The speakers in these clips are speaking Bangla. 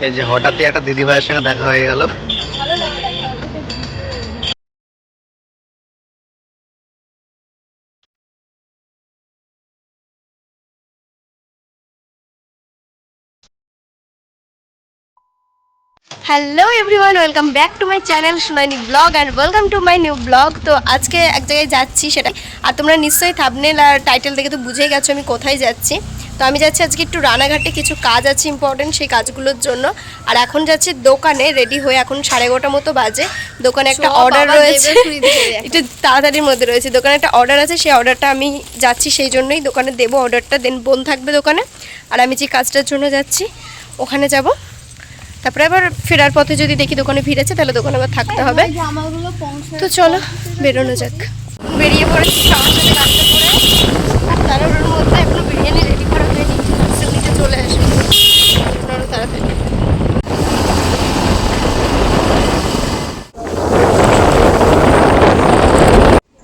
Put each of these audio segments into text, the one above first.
এই যে হঠাৎই একটা দিদি ভাইয়ের সঙ্গে দেখা হয়ে গেল। Hello everyone, welcome back to my channel Sunaini vlog and welcome to my new vlog. তো আজকে এক জায়গায় যাচ্ছি, সেটা আর তোমরা নিশ্চয়ই থাম্বনেল আর টাইটেল দেখে তো বুঝেই গেছো আমি কোথায় যাচ্ছি। তো আমি যাচ্ছি আজকে একটু রানাঘাটে, কিছু কাজ আছে ইম্পর্টেন্ট, সেই কাজগুলোর জন্য। আর এখন যাচ্ছি দোকানে রেডি হয়ে, এখন 11:30 মতো বাজে। দোকানে একটা অর্ডার রয়েছে, একটু তাড়াতাড়ির মধ্যে রয়েছে। দোকানে একটা অর্ডার আছে, সেই অর্ডারটা আমি যাচ্ছি, সেই জন্যই দোকানে দেবো অর্ডারটা। দেন বোন থাকবে দোকানে, আর আমি যে কাজটার জন্য যাচ্ছি ওখানে যাব। তারপরে আবার ফেরার পথে যদি দেখি দোকানে ভিড় আছে, তাহলে দোকানে আবার থাকতে হবে। তো চলো বেরোনো যাক। বেরিয়ে পড়েছি সবার সাথে গাড়িতে করে, তাড়াহুড়োর মধ্যে এখনো বিরিয়ানি রেডি করা হয়নি, নিতে চলে আসবে আরও তাড়াতাড়ি।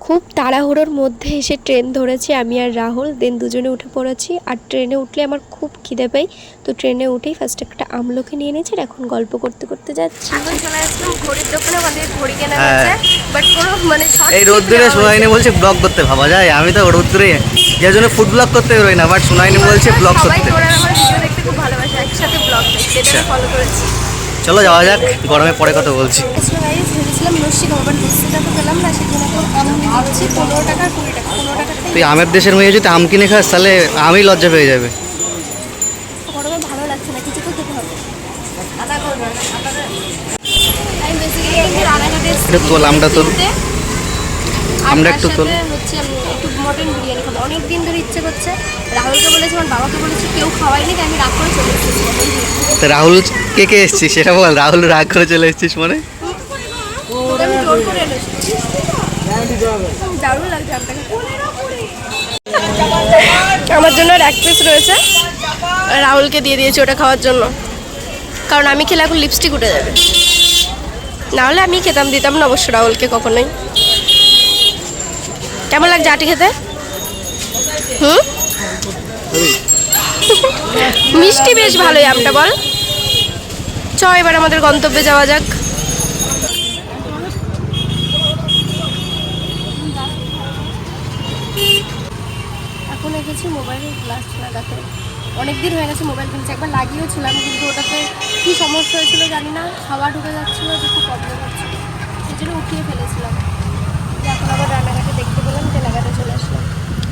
খুব তাড়াহুড়োর মধ্যে এসে ট্রেন ধরেছি আমি আর রাহুল। দেন দুজনে উঠে পড়েছি। আর ট্রেনে উঠলে আমার খুব খিদে পাই, তো ট্রেনে উঠেই ফার্স্ট একটা আমলকি নিয়ে নিয়েছি, আর এখন গল্প করতে করতে যাচ্ছি। এখন চলে আসলাম ঘড়ির দোকানে, আমাদের ঘড়ি কেনা হয়েছে, বাট কোনো মানে এই রোদ্দুরে সোনাইনি বলছে ব্লগ করতে, ভাবা যায়? আমি তো রোদ্দুরে যার জন্য ফুড ব্লগ করতে বেরোই না, বাট সোনাইনি বলছে ব্লগ করতে। সবাই তোরা আমার ভিডিও দেখতে খুব ভালোবাসে, একসাথে ব্লগ দেখতে, এটা ফলো করেছি। চলো যাওয়া যাক, গরমে পরে কথা বলছি। ভেবেছিলাম লস্যি খাবো, বাট লস্যিটা তো পেলাম না, সেখানে আম দিচ্ছি 15 টাকা 20 টাকা। 15 টাকাতেই তুই আমের দেশের মেয়ে, যদি আম কিনে খাস তাহলে আমি লজ্জা পেয়ে যাবে। গরমে ভালো লাগছে না, কিছু তো খেতে হবে। আমি বেসিক্যালি রানাঘাটে একটু তোল আমটা, তোল আমরা একটু তোল। হচ্ছে আমি একটু মটন বিরিয়ানি খাবো, অনেক দিন ধরে ইচ্ছে করছে। রাহুলকে বলেছি, আমার বাবাকে বলেছি, কেউ খাওয়াইনি, তাই আমি রাগ করে চলে এসেছি মটন বিরিয়ানি। তো রাহুল কে কে এসছিস সেটা বল। রাহুল রাগ করে চলে এসছিস মানে? আমি জোর করে এনেছি, দারুণ লাগছে আমটা খেতে। আমার জন্য আর এক পিস রয়েছে, রাহুলকে দিয়ে দিয়েছি ওটা খাওয়ার জন্য, কারণ আমি খেলে এখন লিপস্টিক উঠে যাবে। নাহলে আমি খেতাম, দিতাম না অবশ্য রাহুলকে কখনোই। কেমন লাগছে আটি খেতে? মিষ্টি বেশ ভালোই আমটা, বল। চ এবার আমাদের গন্তব্যে যাওয়া যাক। এখন এসেছি মোবাইলের গ্লাস লাগাতে। অনেক দিন হয়ে গেছে মোবাইল কিনছি, একবার লাগিয়েছিলাম, কিন্তু ওটাতে কী সমস্যা হয়েছিল জানি না, হাওয়া ঢুকে যাচ্ছিলো, যে খুব প্রবলেম হচ্ছিল, সেই জন্য উঠিয়ে ফেলেছিলাম। এখন আবার রান্নাঘাটে দেখতে পেলাম, যে লাগাতে চলে আসলাম।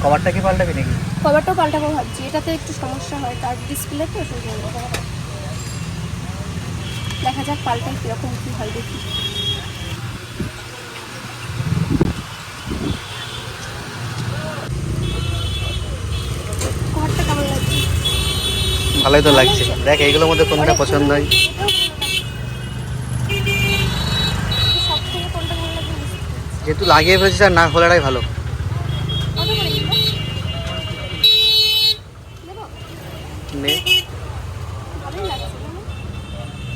কভারটা কি পাল্টাবি নাকি? কভারটাও পাল্টাবো ভাবছি, এটাতে একটু সমস্যা হয়, টাচ ডিসপ্লে তো, সেই জন্য দেখা যাক পাল্টাই কীরকম কী হয় দেখি। কভারটা কেমন লাগছে? ভালোই তো লাগছে। দেখ এইগুলোর মধ্যে কোনটা পছন্দ হয়। সব থেকে কোনটা ভালো লাগবে? যেহেতু লাগিয়ে ফেলেছিস আর না খোলাটাই ভালো। কত করে এগুলো? দেবো? নে। ভালোই লাগছে না?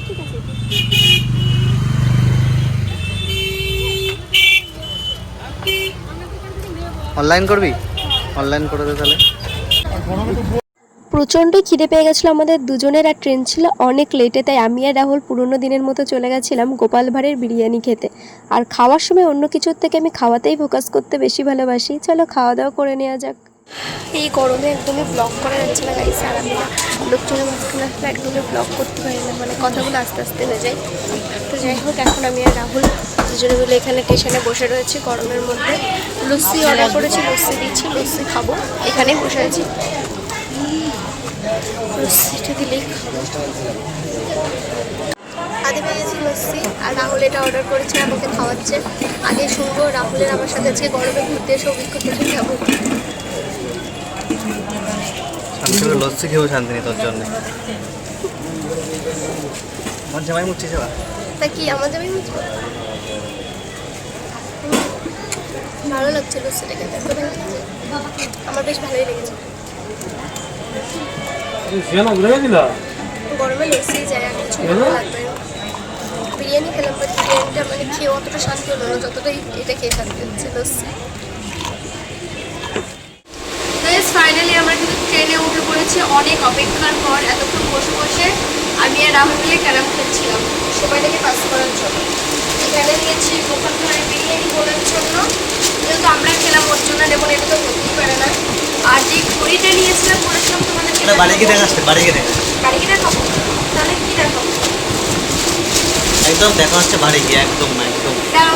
ঠিক আছে। অনলাইন করবি? অনলাইন করে দে তাহলে। প্রচণ্ড খিদে পেয়ে গেছিলো আমাদের দুজনের, আর ট্রেন ছিল অনেক লেটে, তাই আমি আর রাহুল পুরোনো দিনের মতো চলে গেছিলাম গোপাল ভাঁড়ের বিরিয়ানি খেতে। আর খাওয়ার সময় অন্য কিছুর থেকে আমি খাওয়াতেই ফোকাস করতে বেশি ভালোবাসি। চলো খাওয়া দাওয়া করে নেওয়া যাক। এই গরমে একদমই ব্লগ করা যাচ্ছে না গাইস, আর আমি লোকজনের মাঝখানে আসলে একদমই ব্লগ করতে পারি না, মানে কথাগুলো আস্তে আস্তে হয়ে যায়। তো যাই হোক, এখন আমি আর রাহুল দুজনে মিলে এখানে স্টেশনে বসে রয়েছি গরমের মধ্যে। লস্যি অর্ডার করেছি, লস্যি দিচ্ছি, লস্যি খাবো, এখানেই বসে আছি। লস্যিটা দিলেই খাবো। আগে পেয়েছি লস্যি, আর রাহুল এটা অর্ডার করেছে, আমাকে খাওয়াচ্ছে। আগে শুনবো রাহুলের আমার সাথে আজকে গরমে ঘুরতে এসে অভিজ্ঞতা কেমন। শান্তি করে লস্যি খেয়েও শান্তি নেই তোর জন্য। আমার জামাই মুচ্ছিস এবার? তা কি আমার জামাই মুছবো? ভালো লাগছে লস্যিটা খেতে, আমার বেশ ভালোই লেগেছে। গরমে লস্যি যায়, আর কিছু ভালো লাগবে না। বিরিয়ানি খেলাম, বাট বিরিয়ানিটা মানে খেয়ে অতটা শান্তি হলো না যতটাই এটা খেয়ে শান্তি হচ্ছে, লস্যি। ফাইনালি আমরা কিন্তু ট্রেনে উঠে পড়েছি অনেক অপেক্ষার পর। এতক্ষণ বসে বসে আমি আর রাহুল মিলে ক্যারাম খেলছিলাম সময়টাকে পাস করার জন্য। এখানে নিয়েছি দোকান ধরে বিরিয়ানি বলার জন্য, যেহেতু আমরা খেলাম ওর জন্য নেবো, এটা তো হতেই পারে না। আর যে ঘড়িটা নিয়েছিলাম বলেছিলাম তোমাদেরকে বাড়ি গিয়ে দেখা আসছে, বাড়ি গিয়ে দেখা বাড়ি গিয়ে দেখাবো। তাহলে কি দেখাবো? একদম দেখা হচ্ছে বাড়ি গিয়ে, একদম একদম।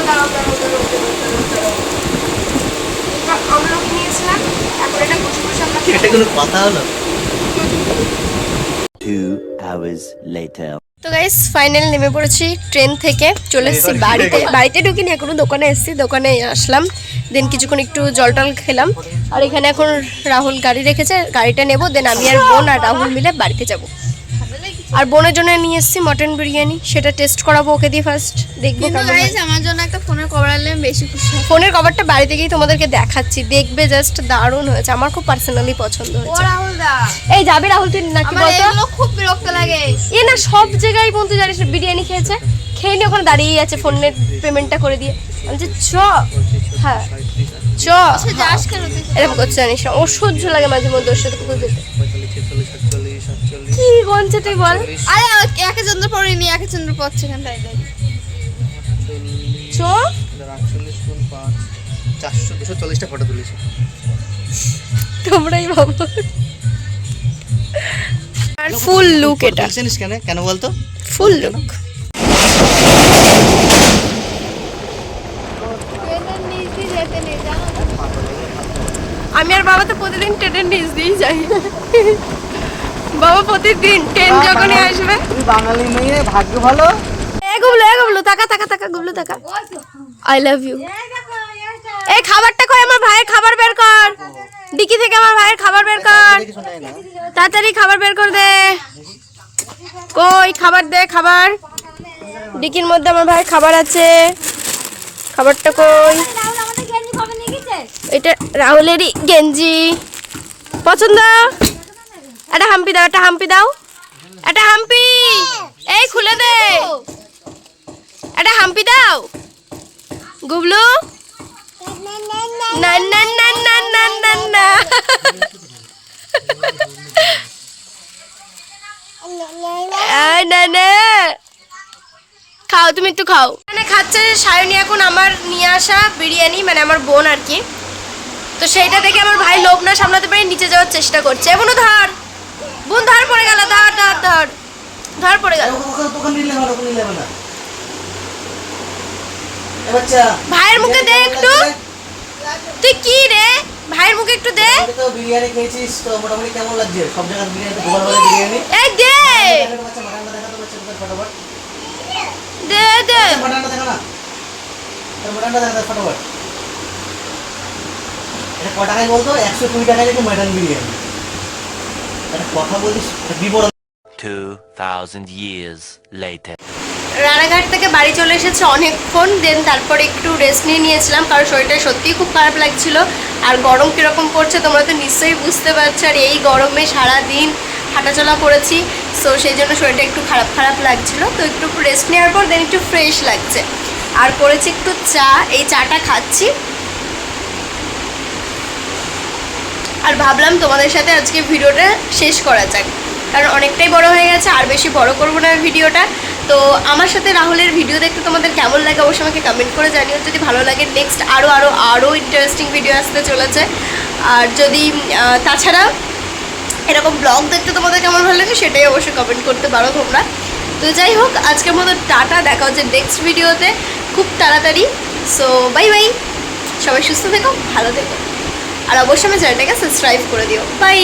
দাঁড়াও। আমরা নিয়েছিলাম, এখন এটা বসে বসে আমরা এটা কোনো কথা হলো? 2 hours later. তো গাইস ফাইনাল নেমে পড়েছি ট্রেন থেকে, চলে এসেছি বাড়িতে। বাড়িতে ঢুকিনি এখনো, দোকানে এসেছি, দোকানে আসলাম, দেন কিছুক্ষণ একটু জল টল খেলাম। আর এখানে এখন রাহুল গাড়ি রেখেছে, গাড়িটা নেবো, দেন আমি আর বোন আর রাহুল মিলে বাড়িতে যাব। আর বোনের জন্য নিয়ে এসেছি মটন বিরিয়ানি, সেটা টেস্ট করাবো ওকে দিয়ে, ফার্স্ট দেখবো কেমন হয়। গাইস আমার জন্য একটা ফোনের কভার আনলে আমি বেশি খুশি হব। ফোনের কভারটা বাড়িতে গিয়ে তোমাদেরকে দেখাচ্ছি, দেখবে, জাস্ট দারুণ হয়েছে, আমার খুব পার্সোনালি পছন্দ ও হয়েছে। রাহুল দা, এই যাবি রাহুল তুই নাকি আমার বলতো? এগুলো খুব বিরক্ত লাগে। এ না সব জায়গায় বলতে জানিস বিরিয়ানি খেয়েছে, খেয়ে নিয়ে ওখানে দাঁড়িয়ে আছে ফোনের পেমেন্টটা করে দিয়ে। আমি যে চ, হ্যাঁ চ, সে যাস কেন তুই? এরকম করতে জানিস না, অসহ্য লাগে মাঝে মধ্যে ওর সাথে কোথাও যেতে। কি গঞ্জে তুই বল? আরে একে চন্দ্র পড়িনি, একে চন্দ্র পড়ছে এখান তাই তাই। চ, 440টা ফটো তুলেছি। তোমরাই ভাবো। আর ফুল লুক এটা, জানিস কেন কেন বলতো? ফুল লুক। আমি আর বাবা তো প্রতিদিন ট্রেনের নিচ দিয়েই যাই। বাবা প্রতিদিন ট্রেন যখনই আসবে। বাঙালি মেয়ে, ভাগ্য ভালো। গুবলু তাকা গুবলু তাকা। I love you. এই খাবারটা কই, আমার ভাইয়ের খাবার বের কর, ডিকি থেকে আমার ভাইয়ের খাবার বের কর, তাড়াতাড়ি খাবার বের কর দে। কই খাবার দে, খাবার ডিকির মধ্যে আমার ভাইয়ের খাবার আছে, খাবারটা কই? এটা রাহুলেরই গেঞ্জি, পছন্দ? একটা হাম্পি দাও, একটা হাম্পি, এই খুলে দে, একটা হাম্পি দাও গুবলু। না না না না না না না, না না, খাও তুমি একটু খাও। মানে খাচ্ছে সায়নী এখন আমার নিয়ে আসা বিরিয়ানি, মানে আমার বোন আর কি। তো সেইটা দেখে আমার ভাই লোভ না সামলাতে পারে নিচে যাওয়ার চেষ্টা করছে। এখনো ধর বোন, ধর পড়ে গেল, ধর পড়ে গেল। দোকান নিলে হবে, দোকান নিলে হবে না। এ বাচ্চা, ভাইয়ের মুখে দে একটু, তুই কি রে, ভাইয়ের মুখে একটু দে। আজকে তো বিরিয়ানি খেয়েছিস, তো মোটামুটি কেমন লাগছে? সব জায়গায় বিরিয়ানি, তো গোপাল বাড়ির বিরিয়ানি। এই দে বাচ্চা মাটনটা দেখাতো, বাচ্চা ফটাফট। দে দে, মাটনটা দেখা না, মাটনটা দেখা ফটাফট। এটা ক টাকায় বলতো? 120 টাকায় একটু মাটন বিরিয়ানি। একটা কথা বলিস, বিবরণ। 2000 years later. রানাঘাট থেকে বাড়ি চলে এসেছে অনেকক্ষণ, দেন তারপর একটু রেস্ট নিয়েছিলাম, কারণ শরীরটা সত্যিই খুব খারাপ লাগছিল। আর গরম কীরকম পড়ছে তোমরা তো নিশ্চয়ই বুঝতে পারছো, আর এই গরমে সারাদিন হাঁটাচলা করেছি, সো সেই জন্য শরীরটা একটু খারাপ লাগছিল। তো একটু রেস্ট নেওয়ার পর দেন একটু ফ্রেশ লাগছে। আর করেছি একটু চা, এই চাটা খাচ্ছি। আর ভাবলাম তোমাদের সাথে আজকে ভিডিওটা শেষ করা যাক, কারণ অনেকটাই বড় হয়ে গেছে, আর বেশি বড় করবো না ভিডিওটা। তো আমার সাথে রাহুলের ভিডিও দেখতে তোমাদের কেমন লাগে অবশ্যই আমাকে কমেন্ট করে জানিও। যদি ভালো লাগে নেক্সট আরও ইন্টারেস্টিং ভিডিও আসতে চলেছে। আর যদি তাছাড়া এরকম ব্লগ দেখতে তোমাদের কেমন ভালো লাগে সেটাই অবশ্যই কমেন্ট করতে পারো তোমরা। তো যাই হোক, আজকের মতো টাটা, দেখা হচ্ছে নেক্সট ভিডিওতে খুব তাড়াতাড়ি। সো বাই বাই, সবাই সুস্থ থেকো, ভালো থেকো, আর অবশ্যই আমার চ্যানেলটাকে সাবস্ক্রাইব করে দিও। বাই।